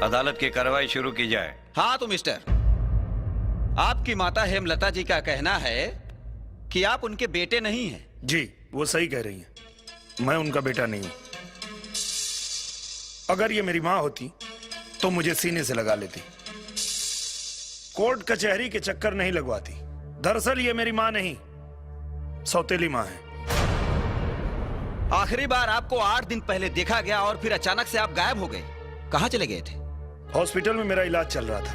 अदालत की कार्रवाई शुरू की जाए। हाँ तो मिस्टर, आपकी माता हेमलता जी का कहना है कि आप उनके बेटे नहीं हैं। जी, वो सही कह रही हैं। मैं उनका बेटा नहीं हूं। अगर ये मेरी माँ होती तो मुझे सीने से लगा लेती, कोर्ट कचहरी के चक्कर नहीं लगवाती। दरअसल ये मेरी माँ नहीं, सौतेली माँ है। आखिरी बार आपको 8 दिन पहले देखा गया और फिर अचानक से आप गायब हो गए। कहाँ चले गए थे? हॉस्पिटल में मेरा इलाज चल रहा था।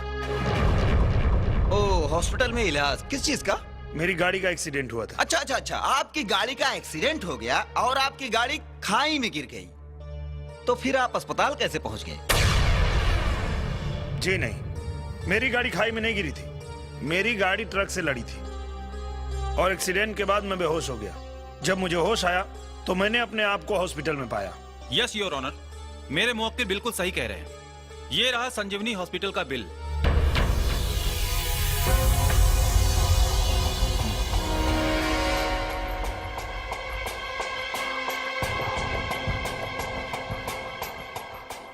ओह, हॉस्पिटल में इलाज? किस चीज का? मेरी गाड़ी का एक्सीडेंट हुआ था। अच्छा अच्छा अच्छा, आपकी गाड़ी का एक्सीडेंट हो गया और आपकी गाड़ी खाई में गिर गई, तो फिर आप अस्पताल कैसे पहुंच गए? जी नहीं, मेरी गाड़ी खाई में नहीं गिरी थी। मेरी गाड़ी ट्रक से लड़ी थी और एक्सीडेंट के बाद मैं बेहोश हो गया। जब मुझे होश आया तो मैंने अपने आप को हॉस्पिटल में पाया। यस योर ऑनर, मेरे मुवक्किल बिल्कुल सही कह रहे हैं। ये रहा संजीवनी हॉस्पिटल का बिल।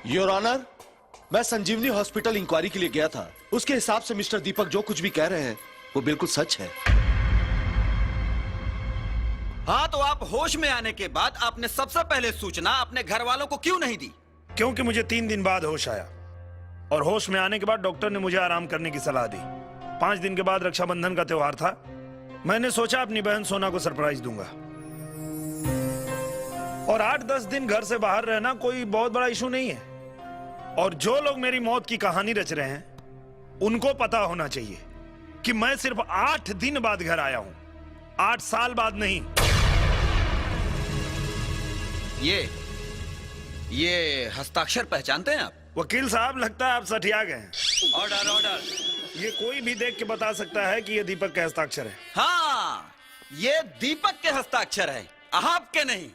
योर ऑनर, मैं संजीवनी हॉस्पिटल इंक्वायरी के लिए गया था। उसके हिसाब से मिस्टर दीपक जो कुछ भी कह रहे हैं वो बिल्कुल सच है। हाँ तो आप होश में आने के बाद आपने सबसे पहले सूचना अपने घर वालों को क्यों नहीं दी? क्योंकि मुझे 3 दिन बाद होश आया और होश में आने के बाद डॉक्टर ने मुझे आराम करने की सलाह दी। 5 दिन के बाद रक्षाबंधन का त्योहार था। मैंने सोचा अपनी बहन सोना को सरप्राइज दूंगा। और 8-10 दिन घर से बाहर रहना कोई बहुत बड़ा इशू नहीं है। और जो लोग मेरी मौत की कहानी रच रहे हैं उनको पता होना चाहिए कि मैं सिर्फ 8 दिन बाद घर आया हूं, 8 साल बाद नहीं। ये हस्ताक्षर पहचानते हैं आप? वकील साहब, लगता है आप सठिया गए हैं। Order order. ये कोई भी देख के बता सकता है कि ये दीपक के हस्ताक्षर है। हाँ, ये दीपक के हस्ताक्षर है, आपके नहीं।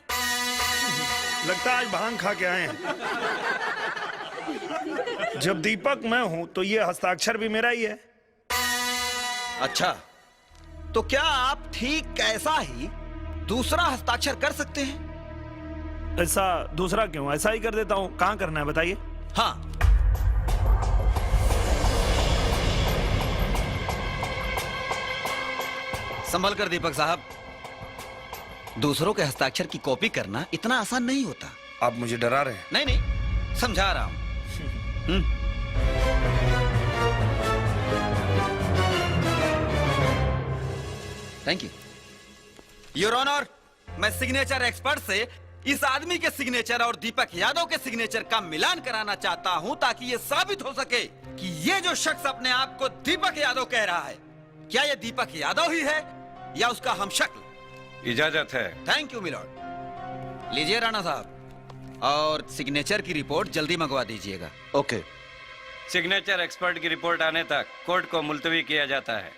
लगता है आज भांग खा के आए हैं। जब दीपक मैं हूं तो ये हस्ताक्षर भी मेरा ही है। अच्छा, तो क्या आप ठीक ऐसा ही दूसरा हस्ताक्षर कर सकते हैं? ऐसा दूसरा क्यों? ऐसा ही कर देता हूं। कहां करना है बताइए? हाँ। संभल कर दीपक साहब, दूसरों के हस्ताक्षर की कॉपी करना इतना आसान नहीं होता। आप मुझे डरा रहे हैं? नहीं नहीं, समझा रहा हूं। Thank you your honour. मैं सिग्नेचर एक्सपर्ट से इस आदमी के सिग्नेचर और दीपक यादव के सिग्नेचर का मिलान कराना चाहता हूं ताकि यह साबित हो सके कि ये जो शख्स अपने आप को दीपक यादव कह रहा है, क्या यह दीपक यादव ही है या उसका हमशक्ल? इजाजत है। Thank you milord. लीजिए राणा साहब, और सिग्नेचर की रिपोर्ट जल्दी मंगवा दीजिएगा। ओके। सिग्नेचर एक्सपर्ट की रिपोर्ट आने तक कोर्ट को मुलतवी किया जाता है।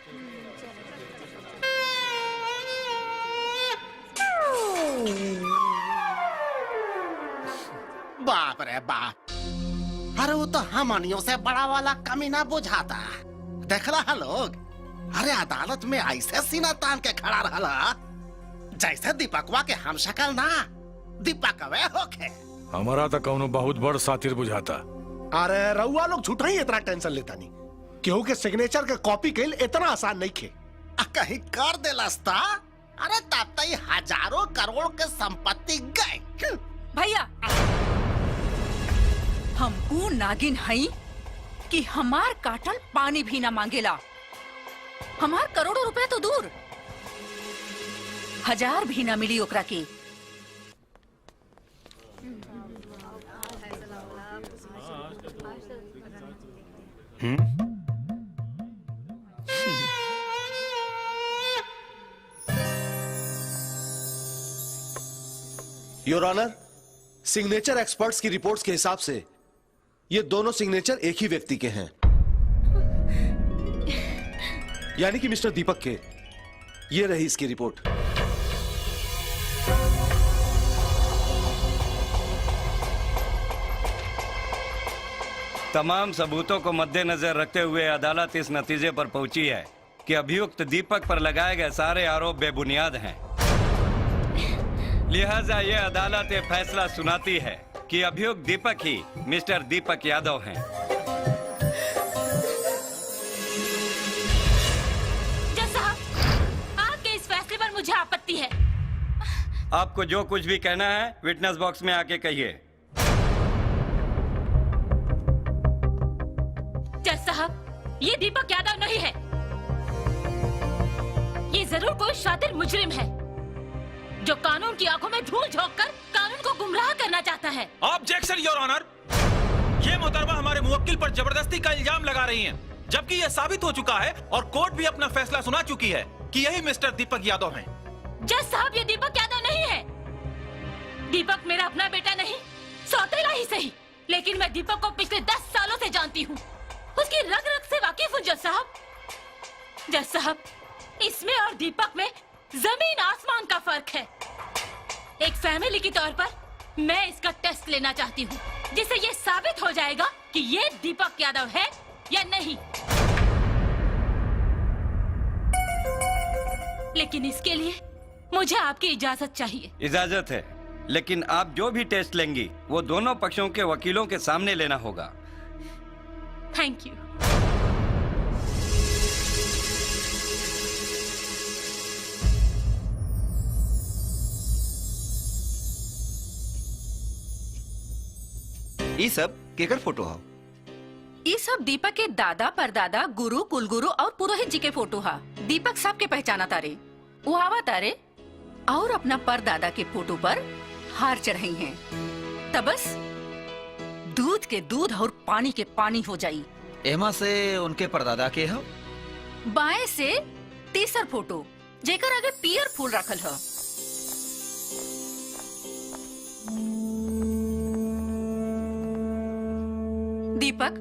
बाप रे बाप, अरे वो तो हमनियों से बड़ा वाला कमीना बुझाता। देखला है लोग, अरे अदालत में ऐसे सीना तान के खड़ा रहला जैसे दीपकवा के हम शक्ल ना दीपकवे होके। हमारा तो कौनो बहुत बड़ सातिर बुझाता। अरे रउआ लोग झूठा ही इतना टेंशन लेता नहीं। केहू के सिग्नेचर के कॉपी कइल इतना आसान नहीं खे। कहीं कर देलस्ता, अरे तब तक हजारों करोड़ के संपत्ति गए। भैया, हम ऊ नागिन हई कि हमार काटल पानी भी ना मांगेला। हमार करोड़ों रुपया तो दूर, 1000 भी ना मिली ओकरा के। योर ऑनर, सिग्नेचर एक्सपर्ट्स की रिपोर्ट्स के हिसाब से ये दोनों सिग्नेचर एक ही व्यक्ति के हैं, यानी कि मिस्टर दीपक के। ये रही इसकी रिपोर्ट। तमाम सबूतों को मद्देनजर रखते हुए अदालत इस नतीजे पर पहुंची है कि अभियुक्त दीपक पर लगाए गए सारे आरोप बेबुनियाद हैं। लिहाजा ये अदालत ये फैसला सुनाती है कि अभियुक्त दीपक ही मिस्टर दीपक यादव हैं। जज साहब, आपके इस फैसले पर मुझे आपत्ति है। आपको जो कुछ भी कहना है विटनेस बॉक्स में आके कहिए। जज साहब, ये दीपक यादव नहीं है। ये जरूर कोई शातिर मुजरिम है जो कानून की आंखों में धूल झोंककर कानून को गुमराह करना चाहता है। Objection your honour. ये मोहतरमा हमारे मुवक्किल पर जबरदस्ती का इल्जाम लगा रही हैं, जबकि यह साबित हो चुका है और कोर्ट भी अपना फैसला सुना चुकी है कि यही मिस्टर दीपक यादव हैं। जज साहब, ये दीपक यादव नहीं है। दीपक मेरा अपना बेटा नहीं, सौतेला ही सही, लेकिन मैं दीपक को पिछले 10 सालों से जानती हूँ। उसकी रग रग से वाकिफ हूँ जज साहब। जज साहब, इसमें और दीपक में जमीन आसमान का फर्क है। एक फैमिली के तौर पर मैं इसका टेस्ट लेना चाहती हूँ, जिससे ये साबित हो जाएगा कि ये दीपक यादव है या नहीं। लेकिन इसके लिए मुझे आपकी इजाजत चाहिए। इजाजत है, लेकिन आप जो भी टेस्ट लेंगी वो दोनों पक्षों के वकीलों के सामने लेना होगा। Thank you. ये सब केकर फोटो हो? ये सब दीपक के दादा परदादा गुरु कुलगुरु और पुरोहित जी के फोटो हा। दीपक साहब के पहचाना तारे, वो आवा तारे और अपना परदादा के फोटो पर हार चढ़ाई हैं। तब बस दूध के दूध और पानी के पानी हो जाई। एमा से उनके परदादा के हो? बाएं से तीसर फोटो जेकर आगे पियर फूल रखल है। दीपक,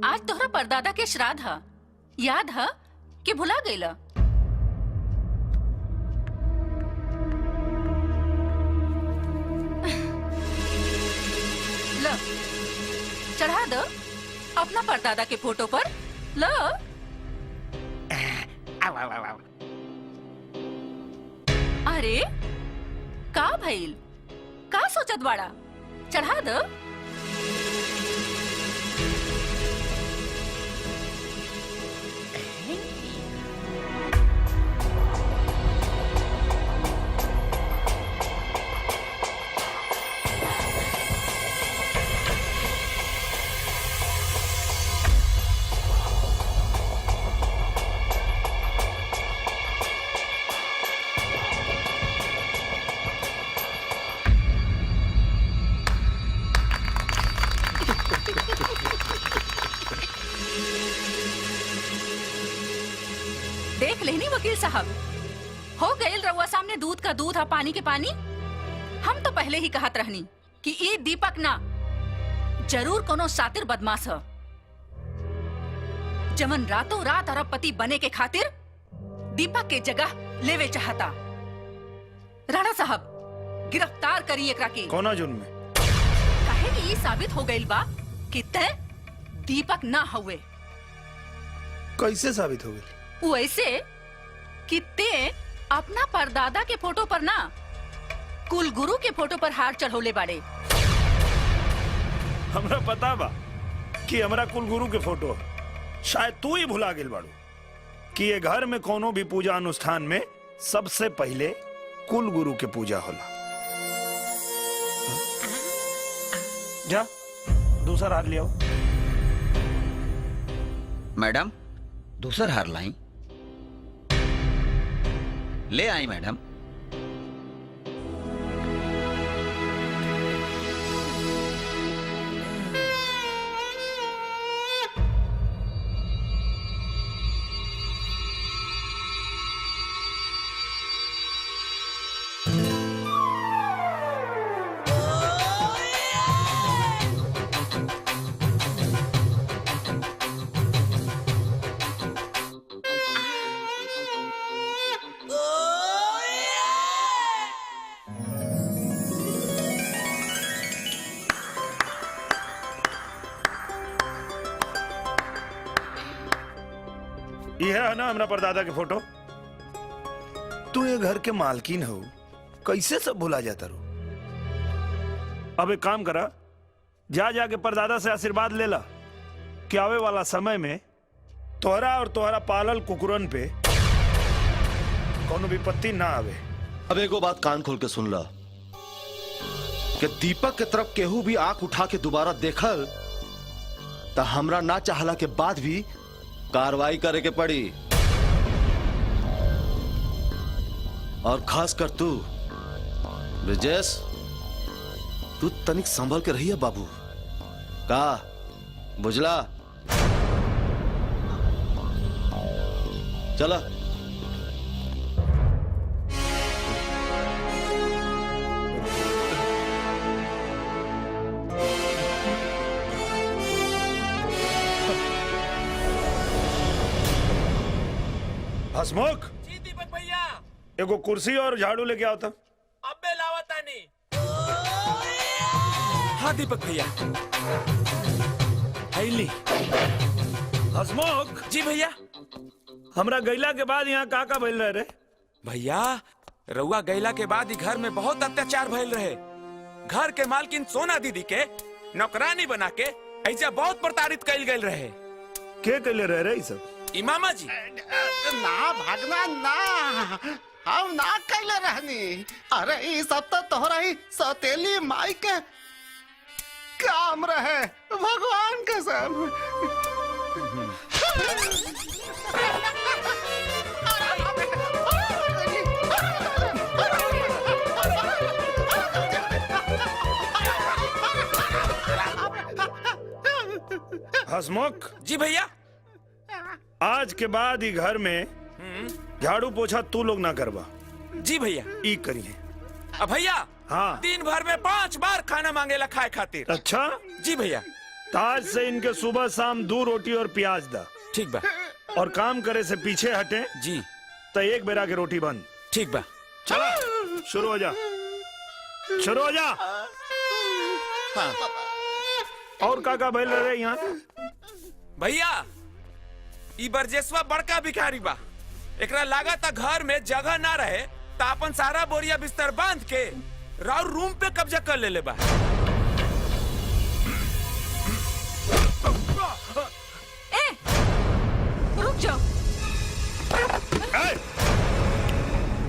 आज तोहरा परदादा के श्राद्ध है, याद है कि भुला गईला? ल, चढ़ा दो अपना परदादा के फोटो पर। ल, अरे का भइल? का सोचत बाड़ा? चढ़ा दो। देख लेनी वकील साहब, हो गए रउआ सामने दूध का दूध और पानी के पानी। हम तो पहले ही कहत रहनी कि ये दीपक ना जरूर कोनो सातिर बदमाश है, जमन रातों रात अरबपति बने के खातिर दीपक के जगह लेवे चाहता। राणा साहब, गिरफ्तार करिए एकरा के। कौना जुर्म में? काहे कि ये साबित हो गइल बा कि तय दीपक ना हुए। कैसे साबित हो गई? वो ऐसे कि ते अपना परदादा के फोटो पर ना कुलगुरु के फोटो पर हार चढ़ौले बाड़े। हमरा पता बा कि हमरा कुलगुरु के फोटो है। शायद तू ही भुला गेल बाड़ू कि ये घर में कोनो भी पूजा अनुष्ठान में सबसे पहले कुलगुरु के पूजा होला। जा दूसरा हार ले आओ। मैडम, दूसर हार लाई। ले आई मैडम। यह है ना हमरा परदादा के फोटो। तू ये घर के मालकिन हो, कैसे सब भुला जाता रो? अब एक काम करा, जा जाके परदादा से आशीर्वाद ले ला कि आवे वाला समय में तोहरा और तोहरा पालल कुकुरन पे कोनो विपत्ति ना आवे। अब एगो बात कान खोल के सुन ला कि दीपक के तरफ केहू भी आंख उठा के दोबारा देखल तो हमरा ना चाहला के बाद भी कार्रवाई करे के पड़ी। और खास कर तू ब्रिजेश, तू तनिक संभल के रही है बाबू, का बुझला? चला। हसमुख, जी दीपक भैया, एगो कुर्सी और झाड़ू लेके आओ था। अबे लावतानी। हाँ दीपक भैया। हैली। हसमुख जी भैया। हमरा गैला के बाद यहाँ का भइल रहे रे? भैया रउआ गैला के बाद ही घर में बहुत अत्याचार भइल रहे। घर के मालकिन सोना दीदी के नौकरानी बना के ऐसा बहुत प्रताड़ित कइल गइल रहे। के कैले रहे रे ई सब? इमामा जी। ना भागना ना, हम ना कैले रहनी। अरे ये सब तो तोहरा ही सौतेली माई के काम रहे, भगवान के सब। हसमुख जी भैया। आज के बाद ही घर में झाड़ू पोछा तू लोग ना करवा। जी भैया। ई करिए। अब भैया। हाँ। दिन भर में 5 बार खाना मांगेला खाए खातिर। अच्छा जी भैया। ताज से इनके सुबह शाम 2 रोटी और प्याज दा। ठीक बा। और काम करे से पीछे हटे जी। तो एक बेरा के रोटी बंद। ठीक बा। चला शुरू हो जा, शुरू हो जा। हाँ। और का भइल रहे यहाँ? भैया ई बरजेसवा बड़का भिखारी बा। एकरा लागत घर में जगह ना रहे तो अपन सारा बोरिया बिस्तर बांध के राउर रूम पे कब्जा कर ले बा। ए, रुक जाओ।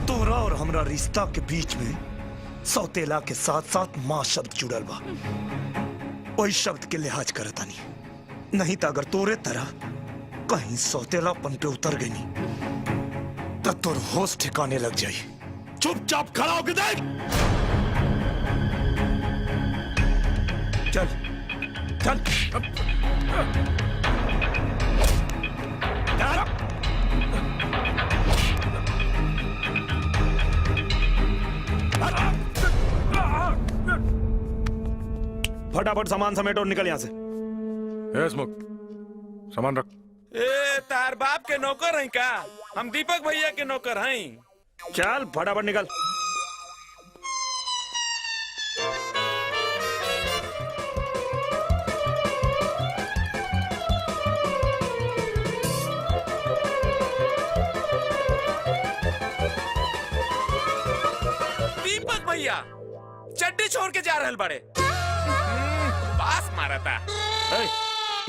तोरा और हमरा रिश्ता के बीच में सौतेला के साथ साथ माँ शब्द जुड़ल बा। वही शब्द के लिहाज करता नहीं तो अगर तोरे तरह कहीं सौतेलापन पे उतर गई तो तोर होश ठिकाने लग जाई। चुपचाप खड़ा होके देख। चल चल फटाफट सामान समेट और निकल यहाँ से। हसमुख, सामान रख। ए तार बाप के नौकर हैं का? हम दीपक भैया के नौकर हैं। चल फटाफट निकल। दीपक भैया चड्डी छोड़ के जा रहल बड़े। पास मारा था।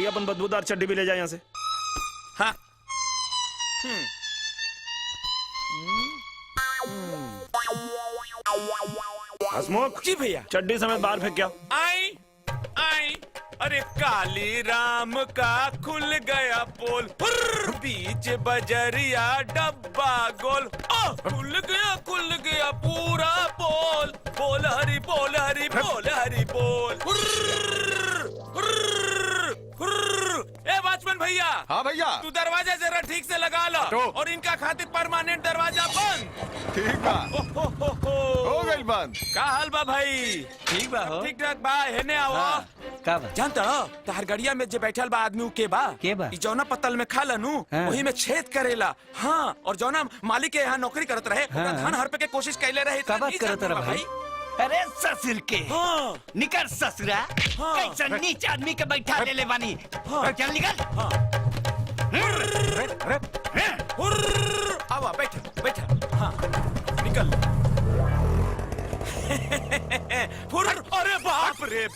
ये अपन बदबूदार चड्डी भी ले जाए यहाँ से। हाँ। हसमुख जी भैया। चड्डी समेत बाहर फेंक क्या? आई आई। अरे काली राम का खुल गया पोल, बीच बजरिया डब्बा गोल। खुल गया पूरा पोल। बोल हरी बोल हरी बोल हरी बोल। ए वॉचमैन भैया। हाँ भैया। तू दरवाजा जरा ठीक से लगा लो और इनका खातिर परमानेंट दरवाजा बंद। ठीक बा। हो गई बंद। का हाल बा भाई? ठीक बा हो। ठीक ठाक बा। हेने आओ। का बा? जानता हो तहर गड़िया में जे बैठल बा आदमी के बा? के बा? ई जौना पत्तल में खा लनू वही में छेद करेला। हाँ। और जौना मालिक के यहाँ नौकरी करत रहे ओकरा धान हड़पे के कोशिश कैले रहे। का बात करत रहा भाई? अरे ससुर के। हाँ। निकल ससुरा। हाँ। कैसा नीच आदमी के बैठा ले ले बानी। चल निकल। आवा बैठ बैठ। हाँ निकल। फुर, अरे बाप रे,